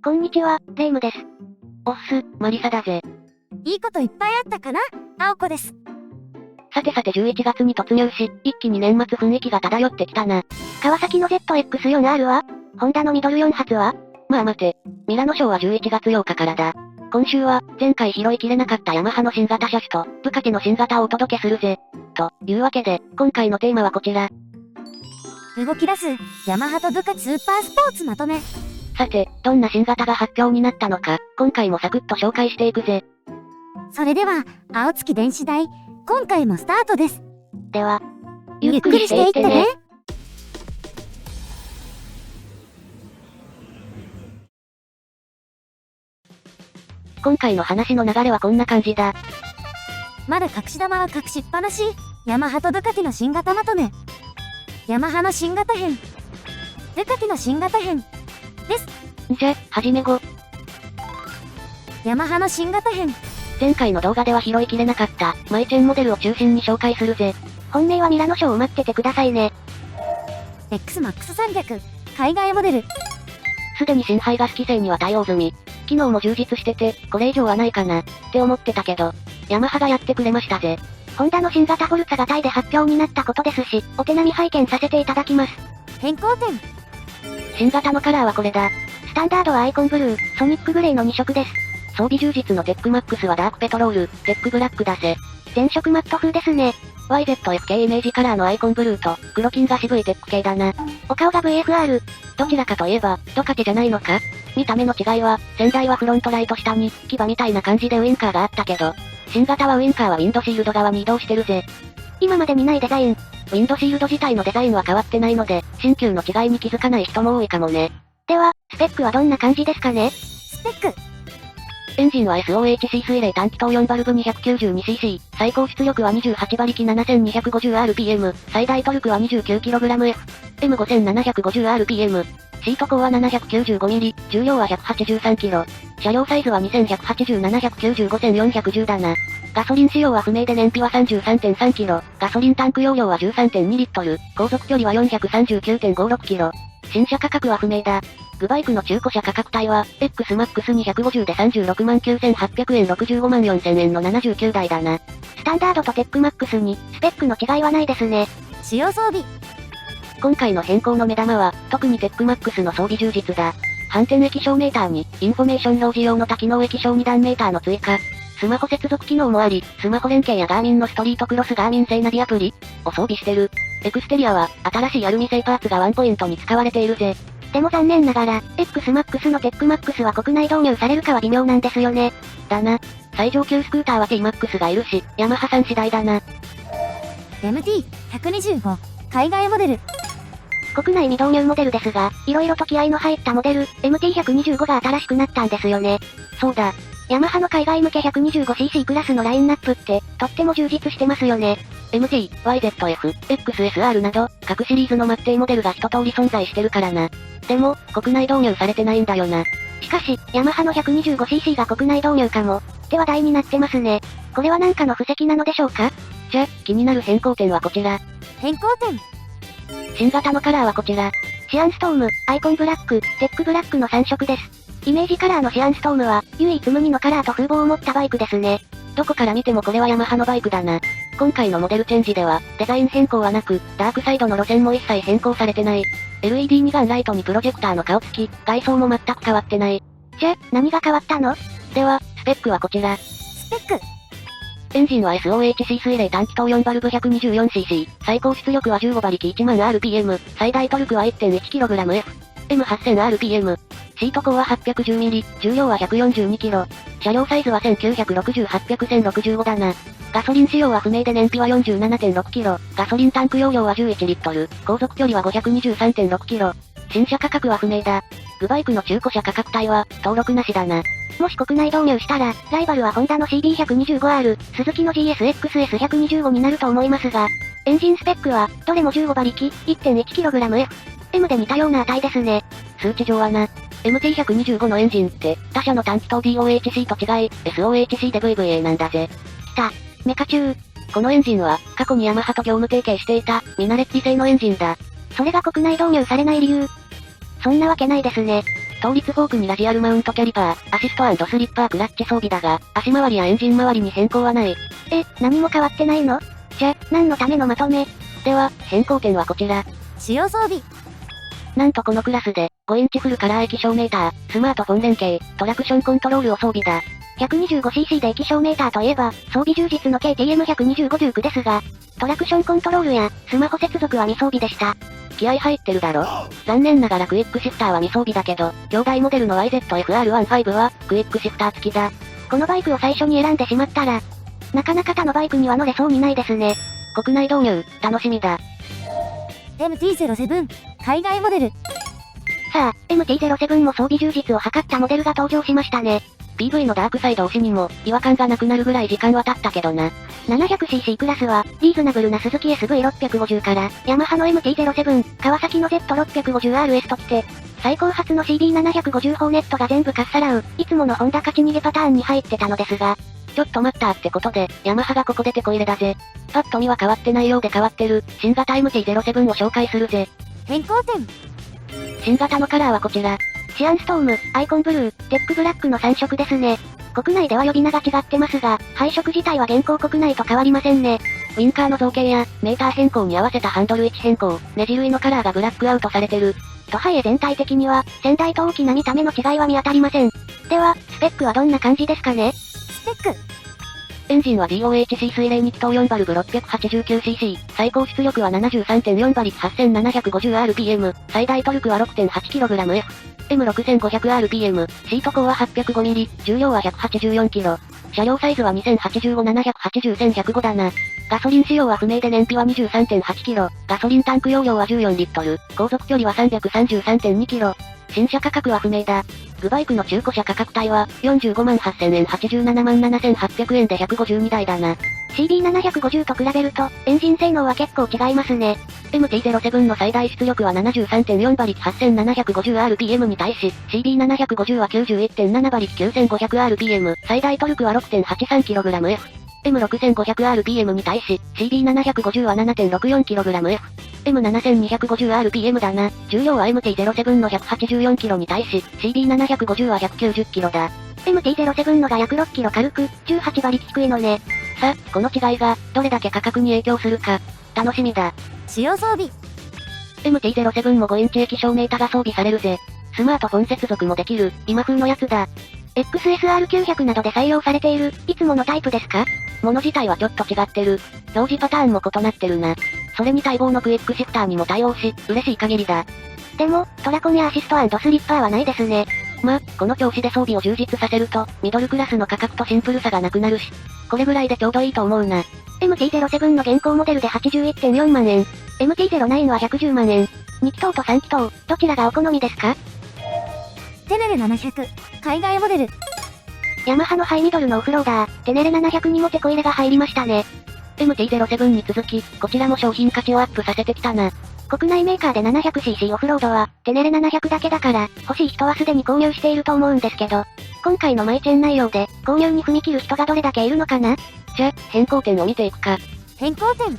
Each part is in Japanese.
こんにちは、レイムです。おっす、マリサだぜ。いいこといっぱいあったかな？青子です。さて11月に突入し、一気に年末雰囲気が漂ってきたな。川崎の ZX4R は？ホンダのミドル4発は？まあ待て。ミラノショーは11月8日からだ。今週は、前回拾いきれなかったヤマハの新型車種と、ブカティの新型をお届けするぜ。というわけで、今回のテーマはこちら。動き出す、ヤマハとブカスーパースポーツまとめ。さて、どんな新型が発表になったのか、今回もサクッと紹介していくぜ。それでは、青月電子台、今回もスタートです。では、ゆっくりしていってね。今回の話の流れはこんな感じだ。まだ隠し玉は隠しっぱなし。ヤマハとブカティの新型まとめ。ヤマハの新型編。ブカティの新型編。です。じゃ、はじめご。ヤマハの新型編。前回の動画では拾いきれなかった、マイチェンモデルを中心に紹介するぜ。本命はミラノショーを待っててくださいね。XMAX300、海外モデル。すでに新排ガス規制には対応済み。機能も充実してて、これ以上はないかな、って思ってたけど、ヤマハがやってくれましたぜ。ホンダの新型フォルツァがタイで発表になったことですし、お手並み拝見させていただきます。変更点。新型のカラーはこれだ。スタンダードはアイコンブルー、ソニックグレーの2色です。装備充実のテックマックスはダークペトロール、テックブラックだぜ。全色マット風ですね。YZF-K イメージカラーのアイコンブルーと、黒金が渋いテック系だな。お顔が VFR。どちらかといえば、ドカテじゃないのか？見た目の違いは、先代はフロントライト下に、牙みたいな感じでウインカーがあったけど、新型はウインカーはウィンドシールド側に移動してるぜ。今まで見ないデザイン。ウィンドシールド自体のデザインは変わってないので、新旧の違いに気づかない人も多いかもね。では、スペックはどんな感じですかね？スペック。エンジンは SOHC 水冷短気筒4バルブ 292cc、最高出力は28馬力 7250rpm、最大トルクは 29kgf、M5750rpm、シート高は 795mm、重量は 183kg、車両サイズは2180-795-1410だな。ガソリン使用は不明で燃費は 33.3kg、ガソリンタンク容量は 13.2 リットル、航続距離は 439.56km。新車価格は不明だ。グバイクの中古車価格帯は、XMAX250 で36万9800円65万4000円の79台だな。スタンダードとテックマックスに、スペックの違いはないですね。使用装備。今回の変更の目玉は、特にテックマックスの装備充実だ。反転液晶メーターに、インフォメーション表示用の多機能液晶2段メーターの追加。スマホ接続機能もあり、スマホ連携やガーミンのストリートクロスガーミン製ナビアプリを装備してる。エクステリアは、新しいアルミ製パーツがワンポイントに使われているぜ。でも残念ながら、XMAX のテックマックスは国内導入されるかは微妙なんですよね。だな。最上級スクーターは T-MAX がいるし、ヤマハさん次第だな。MT125、海外モデル。国内未導入モデルですが、色々と気合の入ったモデル、MT125 が新しくなったんですよね。そうだ。ヤマハの海外向け 125cc クラスのラインナップって、とっても充実してますよね。MT、YZF、XSR など、各シリーズの末定モデルが一通り存在してるからな。でも、国内導入されてないんだよな。しかし、ヤマハの 125cc が国内導入かも、って話題になってますね。これは何かの布石なのでしょうか？じゃ、気になる変更点はこちら。変更点。新型のカラーはこちら。シアンストーム、アイコンブラック、テックブラックの3色です。イメージカラーのシアンストームは、唯一無二のカラーと風貌を持ったバイクですね。どこから見てもこれはヤマハのバイクだな。今回のモデルチェンジでは、デザイン変更はなく、ダークサイドの路線も一切変更されてない。LED 二眼ライトにプロジェクターの顔付き、外装も全く変わってない。じゃ、何が変わったの？では、スペックはこちら。スペック。エンジンは SOHC 水冷短気筒4バルブ 124cc、最高出力は15馬力1万 rpm、最大トルクは 1.1kgf、M8000rpm、シート高は 810mm、重量は 142kg、車両サイズは1960-800-1065だな。ガソリン使用は不明で燃費は 47.6kg、ガソリンタンク容量は11リットル、航続距離は 523.6km、新車価格は不明だ。グバイクの中古車価格帯は、登録なしだな。もし国内導入したら、ライバルはホンダの CB125R、スズキの GSX-S120 になると思いますが、エンジンスペックは、どれも15馬力、1.1kgf、M で似たような値ですね。数値上はな。MT125 のエンジンって、他社の短気筒 DOHC と違い、SOHC で VVA なんだぜ。来た。メカ中。このエンジンは、過去にヤマハと業務提携していた、ミナレッジ製のエンジンだ。それが国内導入されない理由。そんなわけないですね。倒立フォークにラジアルマウントキャリパー、アシスト&スリッパークラッチ装備だが、足回りやエンジン周りに変更はない。何も変わってないの？じゃ、何のためのまとめ？では、変更点はこちら。使用装備。なんとこのクラスで、5インチフルカラー液晶メーター、スマートフォン連携、トラクションコントロールを装備だ。125cc で液晶メーターといえば、装備充実の KTM125 ジュークですが、トラクションコントロールや、スマホ接続は未装備でした。気合入ってるだろ？残念ながらクイックシフターは未装備だけど、兄弟モデルの YZF-R15 は、クイックシフター付きだ。このバイクを最初に選んでしまったら、なかなか他のバイクには乗れそうにないですね。国内導入、楽しみだ。MT-07、海外モデル。さあ、MT-07 も装備充実を図ったモデルが登場しましたね。PV のダークサイド推しにも、違和感がなくなるぐらい時間は経ったけどな。700cc クラスは、リーズナブルな鈴木 SV650 から、ヤマハの MT-07、川崎の Z650RS ときて、最高発の CB750 ホーネットが全部かっさらう、いつものホンダ勝ち逃げパターンに入ってたのですが、ちょっと待ったってことで、ヤマハがここで手こ入れだぜ。パッと見は変わってないようで変わってる、新型 MT-07 を紹介するぜ。変更点。新型のカラーはこちら。シアンストーム、アイコンブルー、テックブラックの3色ですね。国内では呼び名が違ってますが、配色自体は現行国内と変わりませんね。ウィンカーの造形や、メーター変更に合わせたハンドル位置変更、ネジ類のカラーがブラックアウトされてる。とはいえ全体的には、先代と大きな見た目の違いは見当たりません。では、スペックはどんな感じですかね？スペック。エンジンは DOHC 水冷2気筒4バルブ 689cc、最高出力は 73.4 馬力 8750rpm、最大トルクは 6.8kgF、M6500rpm、シート高は 805mm、重量は 184kg、車両サイズは 2085-780-1105だな。ガソリン使用は不明で燃費は 23.8kg、ガソリンタンク容量は14リットル、航続距離は 333.2km、新車価格は不明だ。グバイクの中古車価格帯は、45万8000円87万7800円で152台だな。CB750 と比べると、エンジン性能は結構違いますね。MT-07 の最大出力は 73.4 馬力 8750rpm に対し、CB750 は 91.7 馬力 9500rpm、最大トルクは 6.83kgF。M6500rpm に対し、CB750 は 7.64kgF。M7250rpm だな。重量は MT-07 の 184kg に対し、CB750 は 190kg だ。MT-07 のが約 6kg 軽く、18馬力低いのね。さあ、この違いが、どれだけ価格に影響するか、楽しみだ。使用装備。MT-07 も5インチ液晶メーターが装備されるぜ。スマートフォン接続もできる、今風のやつだ。XSR900 などで採用されている、いつものタイプですか？もの自体はちょっと違ってる。表示パターンも異なってるな。それに待望のクイックシフターにも対応し、嬉しい限りだ。でも、トラコンやアシスト&スリッパーはないですね。ま、この調子で装備を充実させると、ミドルクラスの価格とシンプルさがなくなるし、これぐらいでちょうどいいと思うな。MT-07 の現行モデルで 81.4 万円。MT-09 は110万円。2気筒と3気筒、どちらがお好みですか？テネレ700、海外モデル。ヤマハのハイミドルのオフローダー、テネレ700にもテコ入れが入りましたね。MT-07 に続き、こちらも商品価値をアップさせてきたな。国内メーカーで 700cc オフロードは、テネレ700だけだから、欲しい人はすでに購入していると思うんですけど、今回のマイチェン内容で、購入に踏み切る人がどれだけいるのかな？じゃ、変更点を見ていくか。変更点。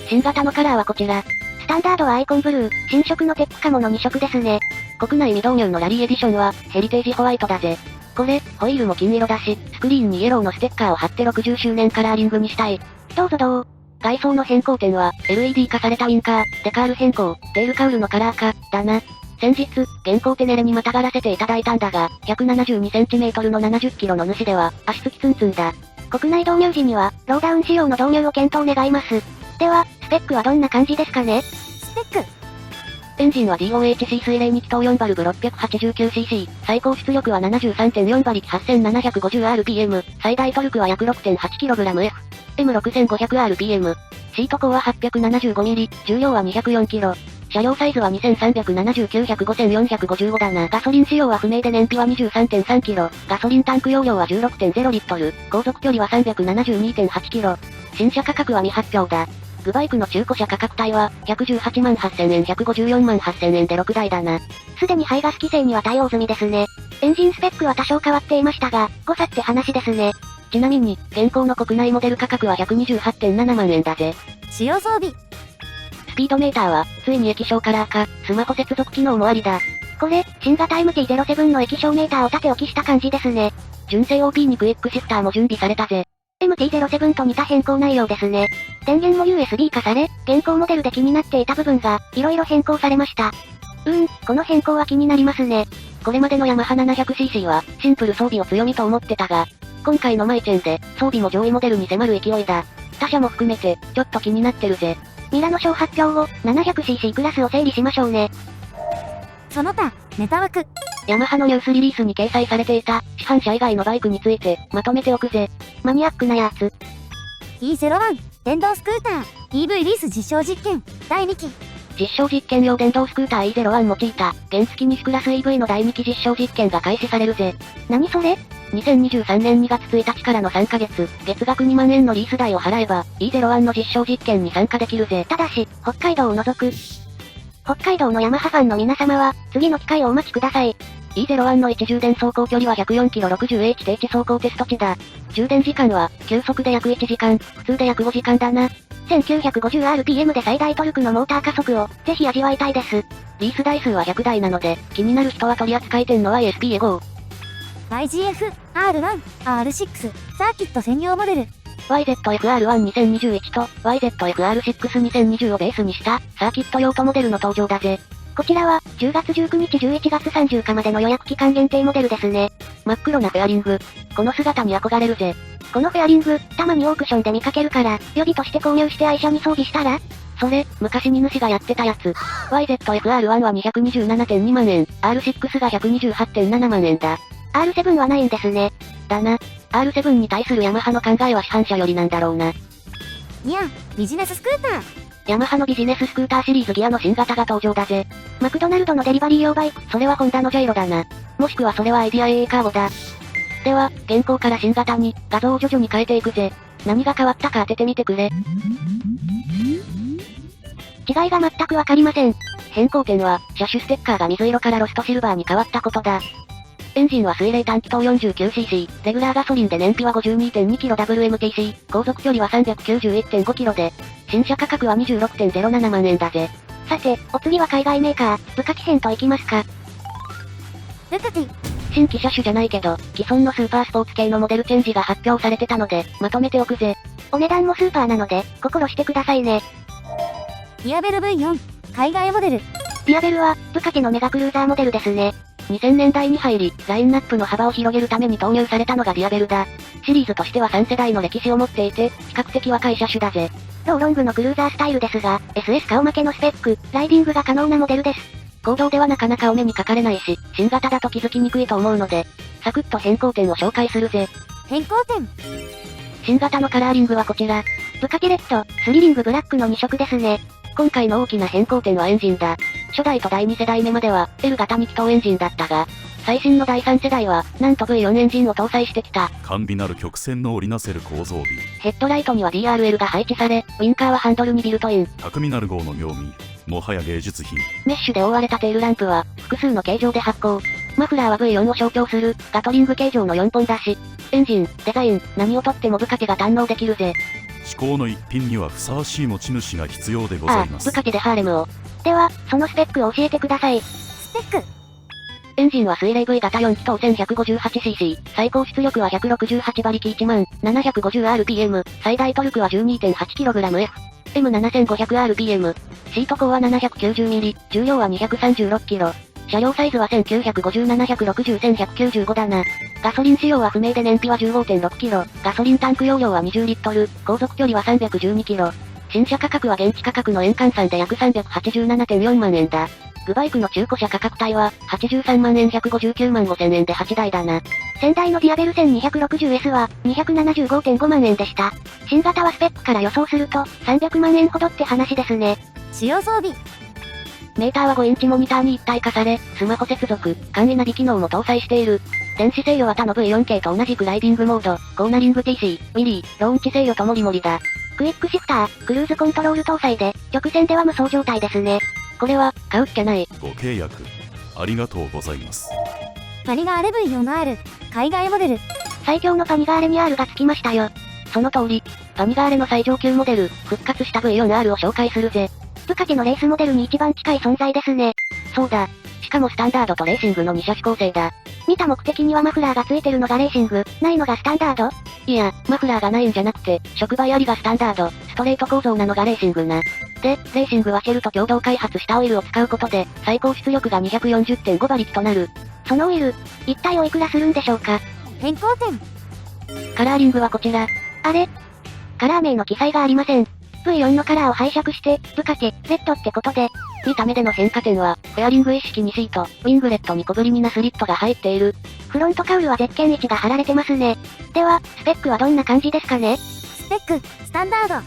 新型のカラーはこちら。スタンダードはアイコンブルー、新色のテックカモの2色ですね。国内未導入のラリーエディションは、ヘリテージホワイトだぜ。これ、ホイールも金色だし、スクリーンにイエローのステッカーを貼って60周年カラーリングにしたい。どうぞどう。外装の変更点は、LED 化されたウィンカー、デカール変更、テールカウルのカラー化、だな。先日、現行テネレにまたがらせていただいたんだが、172cm の 70kg の主では、足つきツンツンだ。国内導入時には、ローダウン仕様の導入を検討願います。では、スペックはどんな感じですかね？スペック。エンジンは DOHC 水冷2気筒4バルブ 689cc、最高出力は 73.4 馬力 8750rpm、最大トルクは約 6.8kgF、M6500rpm、シート高は 875mm、重量は 204kg、車両サイズは 2379-105-1455だな。ガソリン使用は不明で燃費は 23.3kg、ガソリンタンク容量は 16.0 リットル、航続距離は 372.8km、新車価格は未発表だ。グバイクの中古車価格帯は、118万8000円154万8000円で6台だな。すでに排ガス規制には対応済みですね。エンジンスペックは多少変わっていましたが、誤差って話ですね。ちなみに、現行の国内モデル価格は 128.7 万円だぜ。使用装備。スピードメーターは、ついに液晶カラー化、スマホ接続機能もありだ。これ、新型 MT-07 の液晶メーターを縦置きした感じですね。純正 OP にクイックシフターも準備されたぜ。MT-07 と似た変更内容ですね。電源も USB 化され、現行モデルで気になっていた部分が、色々変更されました。この変更は気になりますね。これまでのヤマハ 700cc は、シンプル装備を強みと思ってたが、今回のマイチェンで、装備も上位モデルに迫る勢いだ。他社も含めて、ちょっと気になってるぜ。ミラノ賞発表後、700cc クラスを整理しましょうね。その他、ネタ枠。ヤマハのニュースリリースに掲載されていた、市販車以外のバイクについて、まとめておくぜ。マニアックなやつ。E01、電動スクーター、EV リース実証実験、第2期。実証実験用電動スクーター E01 用いた、原付2種クラス EV の第2期実証実験が開始されるぜ。何それ？ 2023年2月1日からの3ヶ月、月額2万円のリース代を払えば、E01 の実証実験に参加できるぜ。ただし、北海道を除く。北海道のヤマハファンの皆様は、次の機会をお待ちください。E01 の1充電走行距離は104キロ 60H 低地走行テスト値だ。充電時間は、急速で約1時間、普通で約5時間だな。1950rpm で最大トルクのモーター加速を、ぜひ味わいたいです。リース台数は100台なので、気になる人は取扱店の ISP へ GO。YGF、R1、R6、サーキット専用モデル。YZF-R1-2021 と YZF-R6-2020 をベースにしたサーキット用途モデルの登場だぜ。こちらは、10月19日11月30日までの予約期間限定モデルですね。真っ黒なフェアリング。この姿に憧れるぜ。このフェアリング、たまにオークションで見かけるから、予備として購入して愛車に装備したら？それ、昔荷主がやってたやつ。YZF-R1 は227.2万円、R6 が128.7万円だ。R7 はないんですね。だな。R7 に対するヤマハの考えは市販車よりなんだろうな。ギア、ビジネススクーター。ヤマハのビジネススクーターシリーズギアの新型が登場だぜ。マクドナルドのデリバリー用バイク。それはホンダのジャイロだな。もしくはそれはアイディア AA カーボだ。では、現行から新型に、画像を徐々に変えていくぜ。何が変わったか当ててみてくれ。違いが全くわかりません。変更点は、車種ステッカーが水色からロストシルバーに変わったことだ。エンジンは水冷単気筒 49cc、レギュラーガソリンで燃費は 52.2kg WMTC、航続距離は 391.5km で、新車価格は 26.07 万円だぜ。さて、お次は海外メーカー、ブカキ編といきますか。ルカティ。新規車種じゃないけど、既存のスーパースポーツ系のモデルチェンジが発表されてたので、まとめておくぜ。お値段もスーパーなので、心してくださいね。ディアベル V4、海外モデル。ディアベルは、ブカケのメガクルーザーモデルですね。2000年代に入り、ラインナップの幅を広げるために投入されたのがディアベルだ。シリーズとしては3世代の歴史を持っていて、比較的若い車種だぜ。ローロングのクルーザースタイルですが、SS 顔負けのスペック、ライディングが可能なモデルです。公道ではなかなかお目にかかれないし、新型だと気づきにくいと思うので、サクッと変更点を紹介するぜ。変更点。新型のカラーリングはこちら。ブカケレッド、スリリングブラックの2色ですね。今回の大きな変更点はエンジンだ。初代と第2世代目までは、L 型2気筒エンジンだったが、最新の第3世代は、なんと V4 エンジンを搭載してきた。完備なる曲線の織りなせる構造美。ヘッドライトには DRL が配置され、ウィンカーはハンドルにビルトイン。巧みなる号の妙味。もはや芸術品。メッシュで覆われたテールランプは、複数の形状で発光。マフラーは V4 を象徴する、ガトリング形状の4本出し。エンジン、デザイン、何をとってもブカケが堪能できるぜ。至高の一品にはふさわしい持ち主が必要でございます。ブカケでハーレムを。では、そのスペックを教えてください。スペック。エンジンは水冷 V 型4気筒 1158cc、最高出力は168馬力 1750rpm、最大トルクは 12.8kgF、M7500rpm、シート高は 790mm、重量は 236kg。車両サイズは1950-760-1195だな。ガソリン仕様は不明で燃費は 15.6kg、ガソリンタンク容量は20リットル、航続距離は 312km。新車価格は現地価格の円換算で約 387.4 万円だ。グバイクの中古車価格帯は、83万円159万5千円で8台だな。先代のディアベル 1260S は、275.5 万円でした。新型はスペックから予想すると、300万円ほどって話ですね。使用装備。メーターは5インチモニターに一体化され、スマホ接続、簡易ナビ機能も搭載している。電子制御は他の V4 系と同じくライディングモード、コーナリング TC、ウィリー、ローンチ制御ともりもりだ。クイックシフター、クルーズコントロール搭載で、直線では無双状態ですね。これは、買うっきゃない。ご契約、ありがとうございます。パニガーレ V4 の R、海外モデル。最強のパニガーレに R が付きましたよ。その通り、パニガーレの最上級モデル、復活した V4R を紹介するぜ。ブカケのレースモデルに一番近い存在ですね。そうだ。しかもスタンダードとレーシングの2車種構成だ。見た目的にはマフラーがついてるのがレーシング、ないのがスタンダード？いや、マフラーがないんじゃなくて、触媒ありがスタンダード、ストレート構造なのがレーシングな。で、レーシングはシェルと共同開発したオイルを使うことで、最高出力が 240.5 馬力となる。そのオイル、一体おいくらするんでしょうか？変更点。カラーリングはこちら。あれ？カラー名の記載がありません。V4 のカラーを拝借して、ブカケ、レッドってことで。見た目での変化点は、フェアリング一式にシート、ウィングレットに小ぶりになスリットが入っている。フロントカウルはゼッケン位置が貼られてますね。では、スペックはどんな感じですかね？スペック、スタンダード。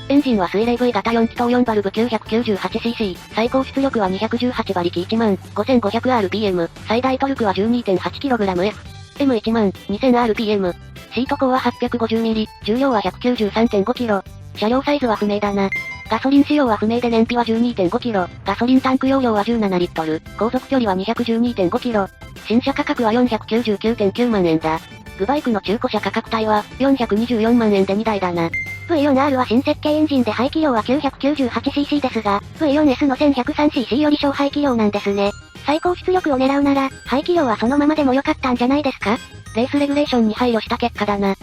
エンジンは水冷 V 型4気筒4バルブ 998cc、最高出力は218馬力 15,500rpm、最大トルクは 12.8kgf、M12000rpm、シート高は 850mm、重量は 193.5kg、車両サイズは不明だな。ガソリン使用は不明で燃費は 12.5kg、ガソリンタンク容量は17リットル、航続距離は 212.5km、新車価格は 499.9 万円だ。グバイクの中古車価格帯は424万円で2台だな。V4R は新設計エンジンで排気量は 998cc ですが、V4S の 1103cc より小排気量なんですね。最高出力を狙うなら、排気量はそのままでも良かったんじゃないですか？レースレギュレーションに配慮した結果だな。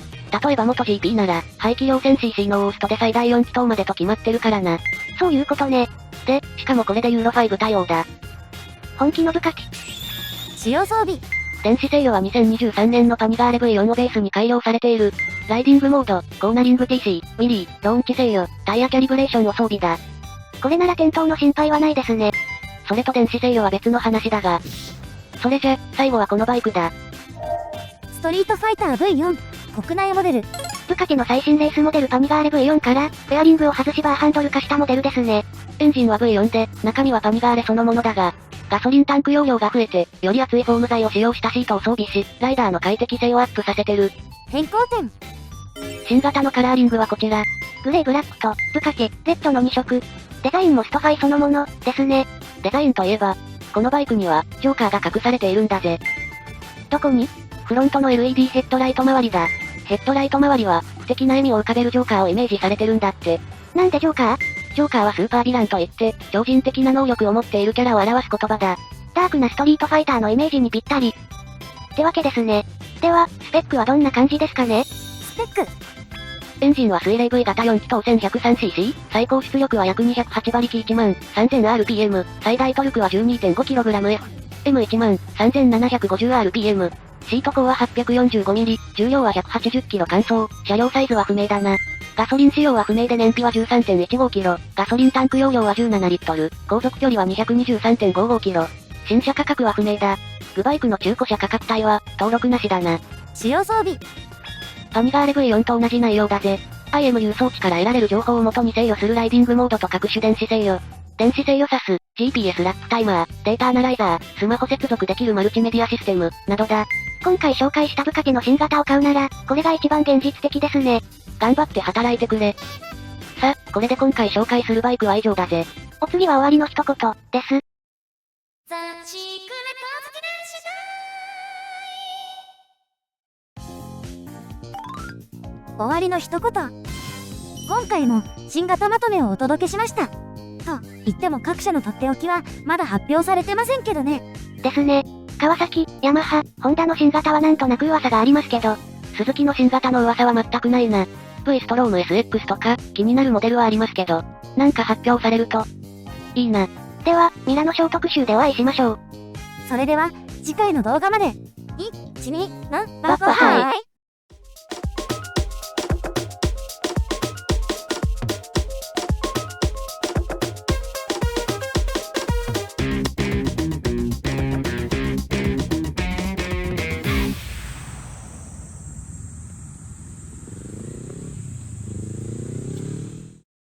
例えば元 GP なら、排気量 1000cc のオーストで最大4気筒までと決まってるからな。そういうことね。で、しかもこれでユーロ5対応だ。本気のブカキ。使用装備。電子制御は2023年のパニガーレ V4 をベースに改良されている。ライディングモード、コーナリング TC、ウィリー、ローンチ制御、タイヤキャリブレーションを装備だ。これなら転倒の心配はないですね。それと電子制御は別の話だが。それじゃ、最後はこのバイクだ。ストリートファイター V4、国内モデル。ブカケの最新レースモデルパニガーレ V4 から、フェアリングを外しバーハンドル化したモデルですね。エンジンは V4 で、中身はパニガーレそのものだが、ガソリンタンク容量が増えて、より厚いフォーム材を使用したシートを装備し、ライダーの快適性をアップさせてる。変更点。新型のカラーリングはこちら。グレーブラックと、ブカケ、レッドの2色。デザインもストファイそのもの、ですね。デザインといえば、このバイクには、ジョーカーが隠されているんだぜ。どこに？フロントの LED ヘッドライト周りだ。ヘッドライト周りは、不敵な笑みを浮かべるジョーカーをイメージされてるんだって。なんでジョーカー？ジョーカーはスーパーヴィランといって、超人的な能力を持っているキャラを表す言葉だ。ダークなストリートファイターのイメージにぴったり。ってわけですね。では、スペックはどんな感じですかね？スペック。エンジンは水冷 V 型4気筒 1103cc、最高出力は約208馬力 13,000rpm、最大トルクは 12.5kgf、M13000rpm、シート高は 845mm、重量は 180kg 乾燥、車両サイズは不明だな。ガソリン使用は不明で燃費は 13.15kg、ガソリンタンク容量は17リットル、航続距離は 223.55km、新車価格は不明だ。グバイクの中古車価格帯は、登録なしだな。使用装備。パニガーレ V4 と同じ内容だぜ。IM 輸送機から得られる情報をもとに制御するライディングモードと各種電子制御。電子制御サス、GPS ラップタイマー、データアナライザー、スマホ接続できるマルチメディアシステム、などだ。今回紹介したブカケの新型を買うなら、これが一番現実的ですね。頑張って働いてくれ。さ、これで今回紹介するバイクは以上だぜ。お次は終わりの一言、です。終わりの一言。今回も新型まとめをお届けしました。と言っても各社のとっておきはまだ発表されてませんけどね。ですね。川崎、ヤマハ、ホンダの新型はなんとなく噂がありますけど、スズキの新型の噂は全くないな。V ストローム SX とか、気になるモデルはありますけど、なんか発表されると、いいな。では、ミラノショー特集でお会いしましょう。それでは、次回の動画まで。1、2、バッバハイ。